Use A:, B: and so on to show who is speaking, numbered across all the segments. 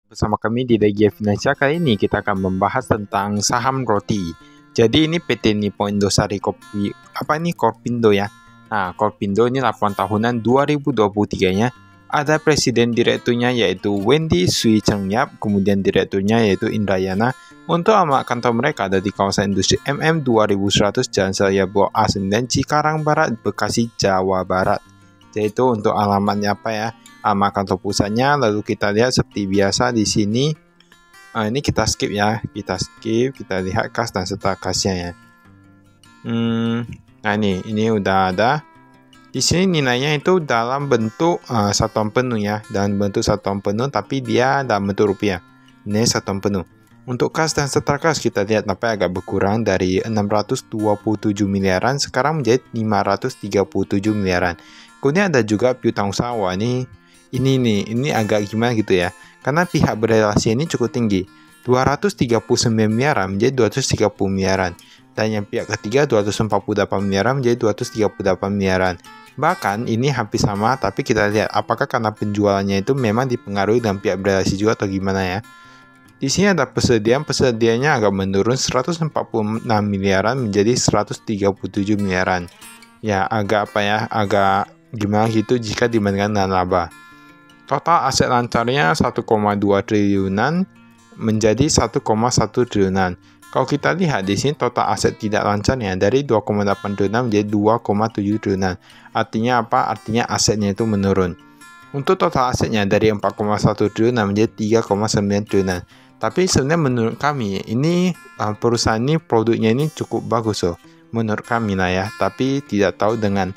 A: Bersama kami di DGI Finansial. Kali ini kita akan membahas tentang saham roti. Jadi ini PT Nippon Indosari Korpindo ya. Nah, Korpindo ini laporan tahunan 2023-nya. Ada presiden direkturnya yaitu Wendy Sui Cheng Yap, kemudian direkturnya yaitu Indrayana. Untuk alamat kantor mereka ada di kawasan industri MM 2100 Jalan Seraya Blok A9 Cikarang Barat, Bekasi, Jawa Barat. Jadi itu untuk alamatnya apa ya? Alamat kantor pusatnya. Lalu kita lihat seperti biasa di sini. Ini kita skip ya, kita lihat kas dan serta kasnya ya. Nah ini udah ada. Di sini nilainya itu dalam bentuk satuan penuh ya, dalam bentuk satuan penuh, tapi dia dalam bentuk rupiah. Ini satuan penuh. Untuk kas dan serta kas kita lihat nampaknya agak berkurang dari 627 miliaran sekarang menjadi 537 miliaran. Kemudian ada juga piutang usaha. Ini agak gimana gitu ya. Karena pihak berrelasi ini cukup tinggi. 239 miliaran menjadi 230 miliaran. Dan yang pihak ketiga 248 miliaran menjadi 238 miliaran. Bahkan ini hampir sama, tapi kita lihat apakah karena penjualannya itu memang dipengaruhi dengan pihak berrelasi juga atau gimana ya. Di sini ada persediaannya agak menurun 146 miliaran menjadi 137 miliaran. Ya agak agak gimana gitu jika dibandingkan dengan laba. Total aset lancarnya 1,2 triliunan menjadi 1,1 triliunan. Kalau kita lihat di sini total aset tidak lancarnya dari 2,8 triliunan menjadi 2,7 triliunan. Artinya apa? Artinya asetnya itu menurun. Untuk total asetnya dari 4,1 triliunan menjadi 3,9 triliunan. Tapi sebenarnya menurut kami ini perusahaan ini produknya ini cukup bagus loh. Menurut kami lah ya. Tapi tidak tahu dengan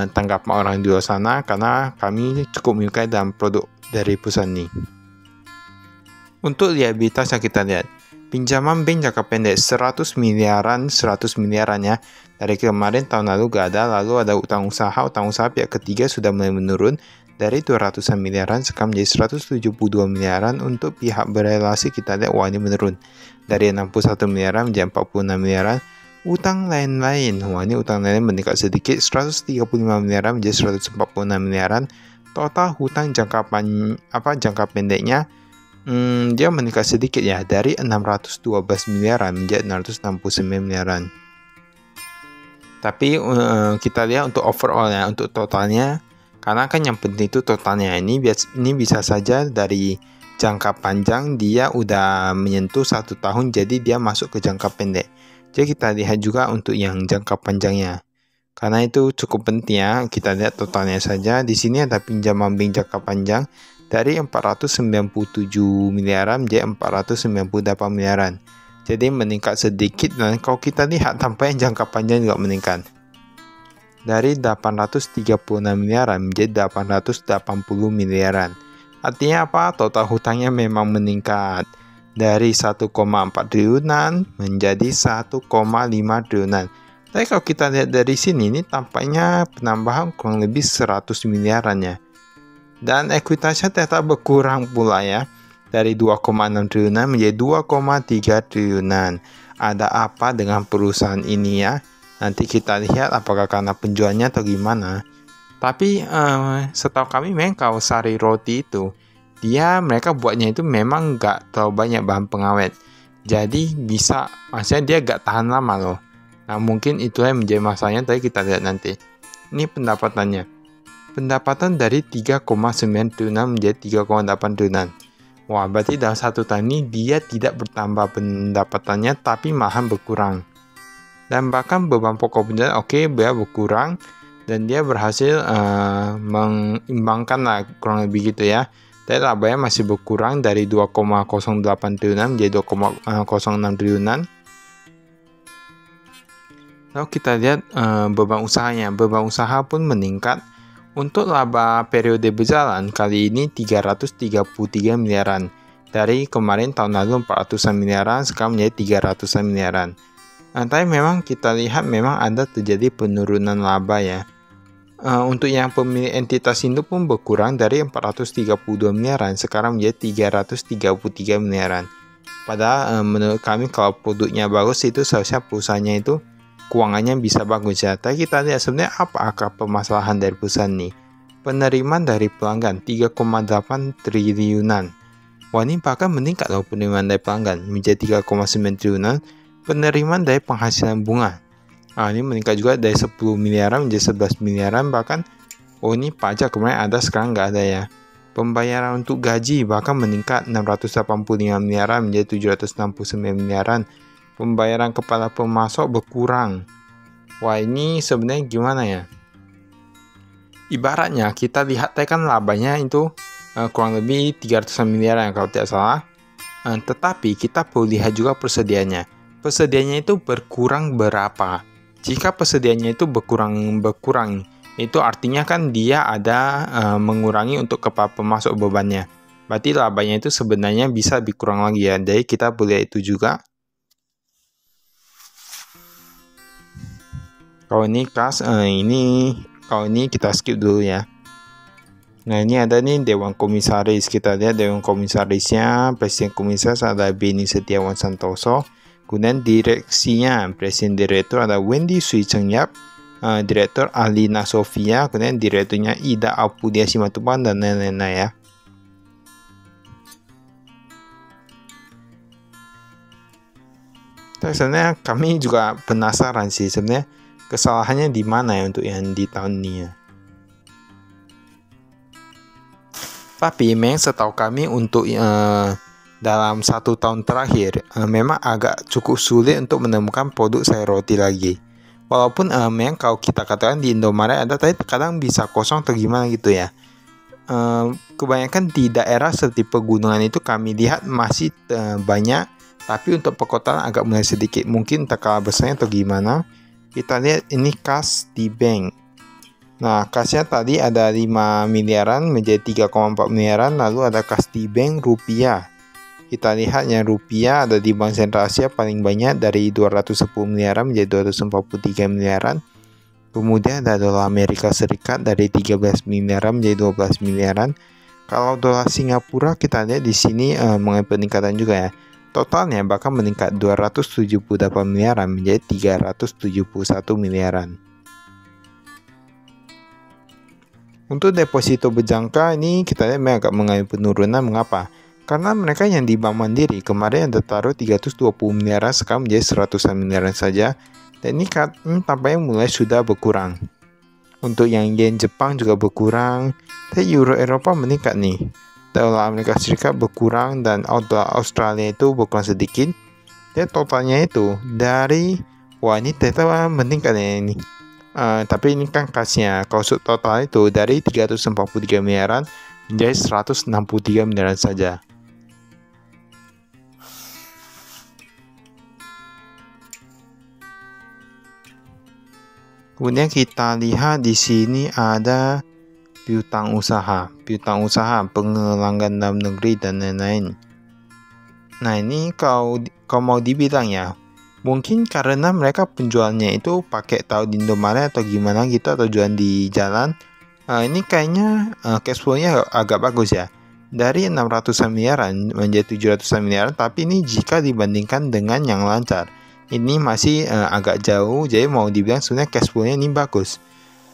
A: tanggapan orang di luar sana karena kami cukup menyukai dalam produk dari perusahaan ini. Untuk liabilitas yang kita lihat, pinjaman bank jangka pendek 100 miliaran ya. Dari kemarin tahun lalu gak ada. Lalu ada utang usaha pihak ketiga sudah mulai menurun dari 200-an miliaran sekarang menjadi 172 miliaran. Untuk pihak berrelasi kita lihat ini menurun dari 61 miliaran menjadi 46 miliaran. Utang lain-lain, ini utang lain meningkat sedikit 135 miliaran menjadi 146 miliaran. Total hutang jangka pendeknya dia meningkat sedikit ya, dari 612 miliaran menjadi 669 miliaran. Tapi kita lihat untuk overall ya, untuk totalnya, karena kan yang penting itu totalnya. Ini bisa saja dari jangka panjang dia udah menyentuh 1 tahun, jadi dia masuk ke jangka pendek. Jadi kita lihat juga untuk yang jangka panjangnya. Karena itu cukup penting ya, kita lihat totalnya saja. Di sini ada pinjaman bank jangka panjang dari 497 miliaran menjadi 498 miliaran. Jadi meningkat sedikit, dan kalau kita lihat tampaknya jangka panjang juga meningkat. Dari 836 miliaran menjadi 880 miliaran. Artinya apa? Total hutangnya memang meningkat. Dari 1,4 triliunan menjadi 1,5 triliunan. Tapi kalau kita lihat dari sini, ini tampaknya penambahan kurang lebih 100 miliaran ya. Dan ekuitasnya tetap berkurang pula ya. Dari 2,6 triliunan menjadi 2,3 triliunan. Ada apa dengan perusahaan ini ya? Nanti kita lihat apakah karena penjualnya atau gimana. Tapi setahu kami memang kalau sari roti itu, mereka buatnya itu memang nggak terlalu banyak bahan pengawet. Jadi maksudnya dia nggak tahan lama loh. Nah mungkin itulah yang menjadi masalahnya, tapi kita lihat nanti. Ini pendapatannya. Pendapatan dari 3,9 triliunan menjadi 3,8 triliunan. Wah, berarti dalam 1 tahun ini dia tidak bertambah pendapatannya, tapi malahan berkurang. Dan bahkan beban pokok penjualan dia berkurang. Dan dia berhasil mengimbangkan lah kurang lebih gitu ya. Tapi labanya masih berkurang dari 2,08 triliunan menjadi 2,06 triliunan. Lalu kita lihat beban usahanya. Beban usaha pun meningkat. Untuk laba periode berjalan kali ini 333 miliaran. Dari kemarin tahun lalu 400-an miliaran, sekarang menjadi 300-an miliaran. Tapi memang kita lihat memang ada terjadi penurunan laba ya. Untuk yang pemilik entitas induk pun berkurang dari 432 miliaran sekarang menjadi 333 miliaran. Padahal menurut kami kalau produknya bagus itu seharusnya perusahaannya itu keuangannya bisa bagus ya. Tapi kita lihat sebenarnya apa akar permasalahan dari perusahaan ini. Penerimaan dari pelanggan 3,8 triliunan. Wah, ini bahkan meningkat loh penerimaan dari pelanggan menjadi 3,9 triliunan. Penerimaan dari penghasilan bunga, ini meningkat juga dari 10 miliaran menjadi 11 miliaran. Bahkan ini pajak kemarin ada, sekarang nggak ada ya. Pembayaran untuk gaji bahkan meningkat 685 miliaran menjadi 769 miliaran. Pembayaran kepala pemasok berkurang. Wah, ini sebenarnya gimana ya? Ibaratnya kita lihat kan labanya itu kurang lebih 300 miliaran kalau tidak salah. Tetapi kita perlu lihat juga persediaannya. Persediaannya itu berkurang berapa? Jika persediaannya itu berkurang, itu artinya kan dia ada mengurangi untuk kepala pemasok bebannya. Berarti labanya itu sebenarnya bisa lebih kurang lagi ya. Jadi kita boleh itu juga. Kalau ini kas, kalau ini kita skip dulu ya. Nah, ini ada nih Dewan Komisaris. Kita lihat Dewan Komisarisnya, Presiden Komisaris ada Beni Setiawan Santoso. Kemudian direksinya, Presiden Direktur ada Wendy Sui Cheng Yap, Direktur Alina Sofia, kemudian Direkturnya Ida Apudia Simatupang, dan lain-lain ya. Sebenarnya kami juga penasaran sih sebenarnya kesalahannya di mana ya untuk yang di tahun ini ya. Tapi memang setahu kami untuk dalam 1 tahun terakhir memang agak cukup sulit untuk menemukan produk sayur roti lagi. Walaupun memang kalau kita katakan di Indomaret ada, tapi kadang bisa kosong atau gimana gitu ya. Kebanyakan di daerah seperti pegunungan itu kami lihat masih banyak, tapi untuk perkotaan agak mulai sedikit. Mungkin tak kalah besarnya atau gimana. Kita lihat ini kas di bank. Nah, kasnya tadi ada 5 miliaran menjadi 3,4 miliaran. Lalu ada kas di bank rupiah. Kita lihat yang rupiah ada di Bank Sentral Asia paling banyak dari 210 miliaran menjadi 243 miliaran. Kemudian ada dolar Amerika Serikat dari 13 miliaran menjadi 12 miliaran. Kalau dolar Singapura kita lihat di sini mengalami peningkatan juga ya. Totalnya bahkan meningkat 278 miliaran menjadi 371 miliaran. Untuk deposito berjangka ini kita lihat agak mengalami penurunan. Mengapa? Karena mereka yang di Bank Mandiri kemarin ada taruh 320 miliaran, sekarang menjadi 100 miliaran saja. Dan ini tampaknya mulai sudah berkurang. Untuk yang yen Jepang juga berkurang. Tapi euro Eropa meningkat nih. Dolar Amerika Serikat berkurang dan dolar Australia itu berkurang sedikit. Dan totalnya itu dari, wah ini ternyata meningkat ya ini. Tapi ini kan kasnya. Kalau total itu dari 343 miliaran menjadi 163 miliaran saja. Kemudian kita lihat di sini ada piutang usaha, penggelanggan dalam negeri dan lain-lain. Nah, ini kalau mau dibilang ya, mungkin karena mereka penjualnya itu pakai tahu di Indomaret atau gimana gitu, atau jualan di jalan. Ini kayaknya cash flow-nya agak bagus ya. Dari 600 miliaran menjadi 700 miliaran, tapi ini jika dibandingkan dengan yang lancar, ini masih agak jauh. Jadi mau dibilang sebenarnya cash flow-nya ini bagus.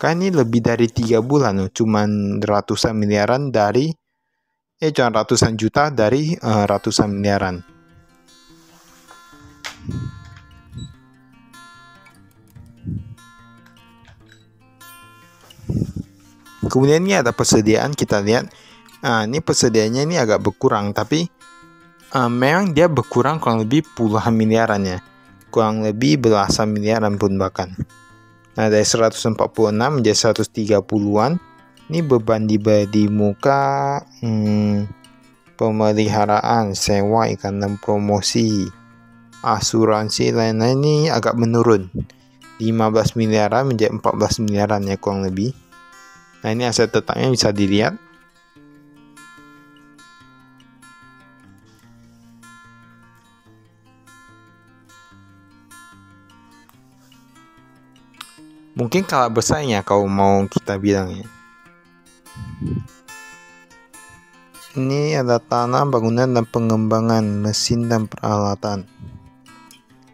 A: Kan ini lebih dari 3 bulan loh, cuman ratusan miliaran dari jangan ratusan juta dari ratusan miliaran. Kemudian ini ada persediaan, kita lihat. Ini persediaannya ini agak berkurang, tapi memang dia berkurang kurang lebih puluhan miliaran ya. Kurang lebih belasan miliaran pun bahkan. Nah, dari 146 menjadi 130-an. Ini beban di muka pemeliharaan, sewa, ikan dan promosi, asuransi, lain-lain ini agak menurun. 15 miliaran menjadi 14 miliaran ya kurang lebih. Nah, ini aset tetapnya bisa dilihat. Mungkin kalah besarnya kalau mau kita bilang ya. Ini ada tanah, bangunan, dan pengembangan mesin dan peralatan.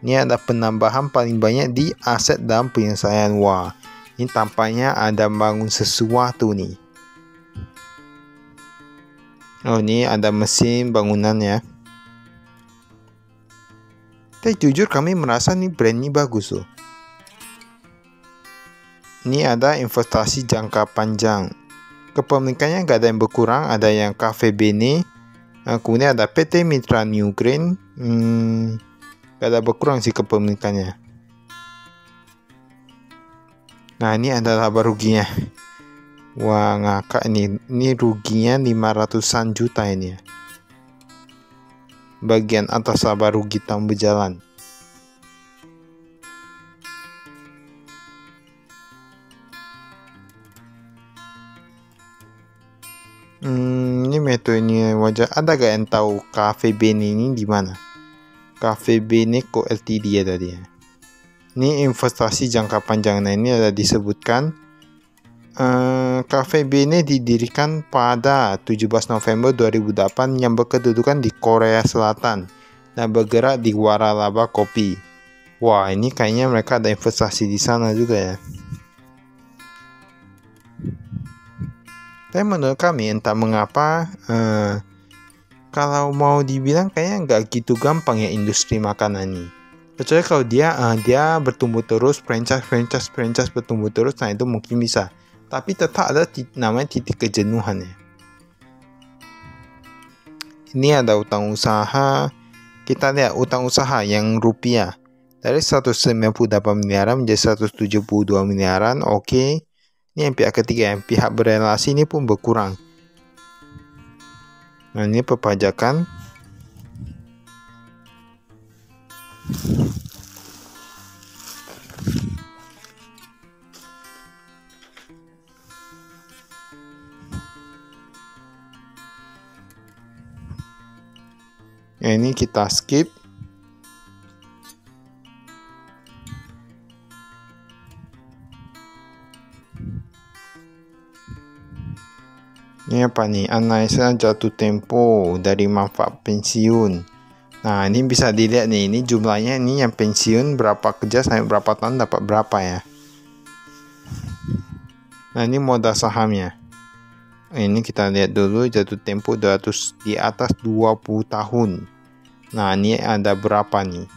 A: Ini ada penambahan paling banyak di aset dalam penyelesaian. Wah, ini tampaknya ada bangun sesuatu nih. Oh, ini ada mesin bangunan ya. Tapi jujur kami merasa nih brand ini bagus loh. Ini ada investasi jangka panjang. Kepemilikannya nggak ada yang berkurang, ada yang Cafe Bene. Kemudian ada PT Mitra New Green. Nggak ada berkurang sih kepemilikannya. Nah, ini ada laba ruginya. Wah, ngakak ini. Ini ruginya 500-an juta ini ya. Bagian atas laba rugi tahun berjalan. Ini metode ini wajah. Ada gak yang tahu Cafe Bene ini di mana? Cafe Bene Co Ltd ya tadi ya. Ini investasi jangka panjang. Nah, ini ada disebutkan Cafe Bene didirikan pada 17 November 2008 yang berkedudukan di Korea Selatan dan bergerak di waralaba kopi. Wah, ini kayaknya mereka ada investasi di sana juga ya. Tapi menurut kami entah mengapa kalau mau dibilang kayaknya nggak gitu gampang ya industri makanan ini. Kecuali kalau dia bertumbuh terus, franchise bertumbuh terus, nah itu mungkin bisa. Tapi tetap ada namanya titik kejenuhan ya. Ini ada utang usaha. Kita lihat utang usaha yang rupiah dari 198 miliaran menjadi 172 miliaran. Oke. Ini yang pihak ketiga, yang pihak berelasi ini pun berkurang. Nah, ini perpajakan. Ya, ini kita skip. Ini apa nih? Analisa jatuh tempo dari manfaat pensiun. Nah, ini bisa dilihat nih. Ini jumlahnya ini yang pensiun berapa kerja sampai berapa tahun dapat berapa ya. Nah, ini modal sahamnya. Ini kita lihat dulu jatuh tempo 200 di atas 20 tahun. Nah, ini ada berapa nih?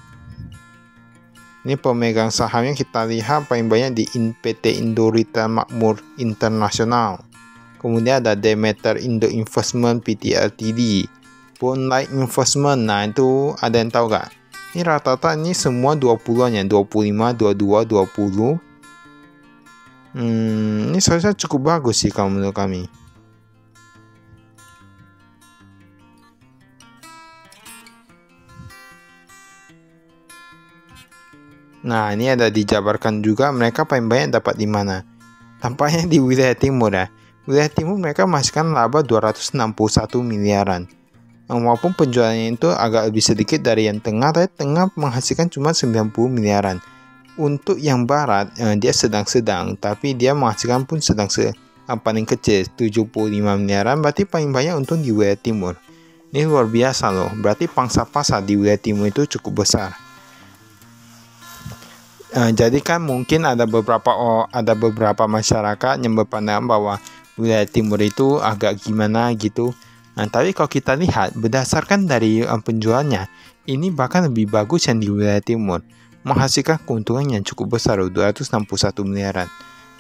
A: Ini pemegang sahamnya kita lihat paling banyak di PT Indo Retail Makmur Internasional. Kemudian ada Demeter Indo Investment Pty Ltd, Bonlight Investment. Nah, itu ada yang tahu gak? Ini rata-rata ini semua 20-an ya, 25, 22, 20. Ini seharusnya cukup bagus sih kalau menurut kami. Nah, ini ada dijabarkan juga mereka paling banyak dapat di mana. Tampaknya di wilayah timur ya. Wilayah timur mereka menghasilkan laba 261 miliaran. Walaupun penjualannya itu agak lebih sedikit dari yang tengah, tapi tengah menghasilkan cuma 90 miliaran. Untuk yang barat, dia sedang-sedang, tapi dia menghasilkan pun paling kecil, 75 miliaran, berarti paling banyak untung di wilayah timur. Ini luar biasa loh, berarti pangsa pasar di wilayah timur itu cukup besar. Jadi kan mungkin ada beberapa masyarakat yang berpandangan bahwa wilayah timur itu agak gimana gitu. Nah, tapi kalau kita lihat berdasarkan dari penjualnya, ini bahkan lebih bagus yang di wilayah timur, menghasilkan keuntungan yang cukup besar, 261 miliaran.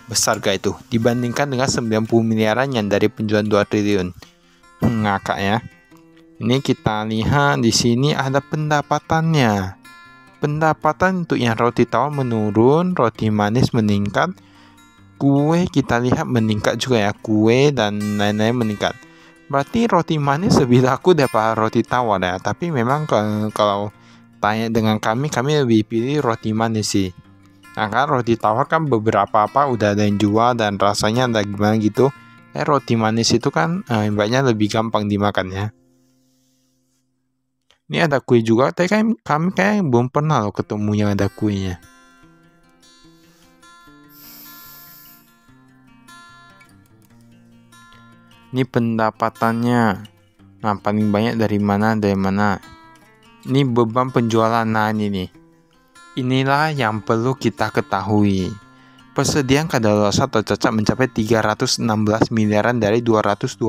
A: Besar gak itu dibandingkan dengan 90 miliaran yang dari penjualan 2 triliun. Ngakak ya. Ini kita lihat di sini ada pendapatannya. Pendapatan untuk yang roti tawar menurun, roti manis meningkat, kue kita lihat meningkat juga ya, kue dan lain-lain meningkat. Berarti roti manis lebih laku daripada roti tawar ya. Tapi memang kalau tanya dengan kami lebih pilih roti manis sih. Nah, kan roti tawar kan beberapa udah ada yang jual dan rasanya ada gimana gitu. Roti manis itu kan banyak lebih gampang dimakan ya. Ini ada kue juga, tapi kan kami kayak belum pernah loh ketemu yang ada kuenya. Ini pendapatannya. Nah, paling banyak dari mana? Ini beban penjualan. Nah, ini nih. Inilah yang perlu kita ketahui. persediaan kadaluarsa atau cacat mencapai 316 miliaran dari 227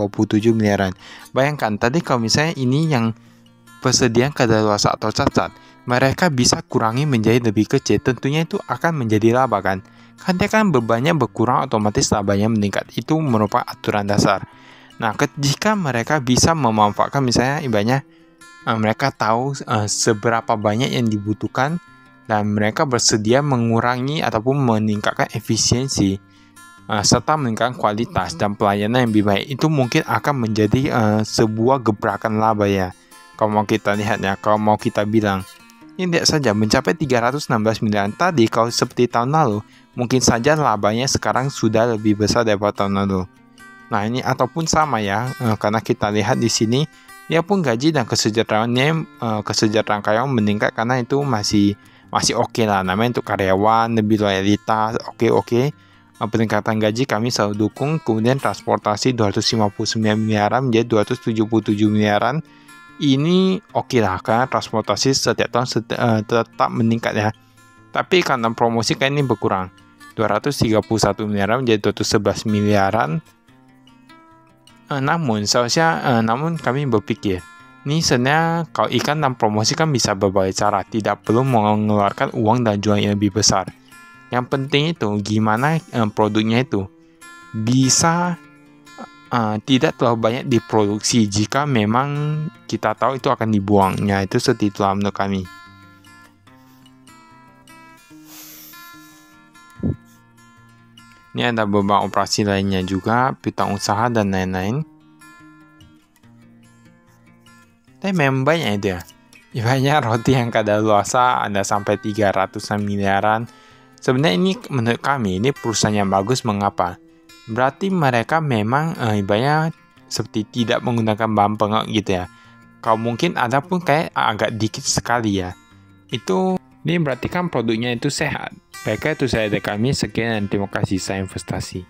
A: miliaran. Bayangkan tadi kalau misalnya ini yang persediaan kadaluarsa atau cacat, mereka bisa kurangi menjadi lebih kecil, tentunya itu akan menjadi laba kan. Karena kan bebannya berkurang, otomatis labanya meningkat. Itu merupakan aturan dasar. Nah, jika mereka bisa memanfaatkan misalnya ibaratnya mereka tahu seberapa banyak yang dibutuhkan dan mereka bersedia mengurangi ataupun meningkatkan efisiensi serta meningkatkan kualitas dan pelayanan yang lebih baik, itu mungkin akan menjadi sebuah gebrakan laba ya. Kalau mau kita lihat ya, kalau mau kita bilang ini tidak saja mencapai 316 miliar tadi, kalau seperti tahun lalu mungkin saja labanya sekarang sudah lebih besar daripada tahun lalu. Nah ini ataupun sama ya, karena kita lihat di sini dia pun gaji dan kesejahteraan karyawan meningkat karena itu masih oke lah, namanya untuk karyawan lebih loyalitas, oke. Peningkatan gaji kami selalu dukung. Kemudian transportasi 259 miliaran menjadi 277 miliaran, ini oke lah karena transportasi setiap tahun tetap meningkat ya. Tapi karena promosi kayak ini berkurang, 231 miliaran menjadi 211 miliaran. Namun kami berpikir ini sebenarnya kalau ikan dan promosi kan bisa berbagai cara, tidak perlu mengeluarkan uang dan jual yang lebih besar. Yang penting itu gimana produknya itu bisa tidak terlalu banyak diproduksi jika memang kita tahu itu akan dibuangnya. Itu seperti itu menurut kami. Ini ada beberapa operasi lainnya juga, piutang usaha dan lain-lain. Tapi memang banyak itu ya. Banyak roti yang kadaluarsa ada sampai 300-an miliaran. Sebenarnya ini menurut kami ini perusahaan yang bagus. Mengapa? Berarti mereka memang ibaratnya seperti tidak menggunakan bahan pengawet gitu ya. Kalau mungkin ada pun kayak agak dikit sekali ya. Ini berarti kan produknya itu sehat. Baiklah, itu saya dari kami. Sekian dan terima kasih. Saya investasi.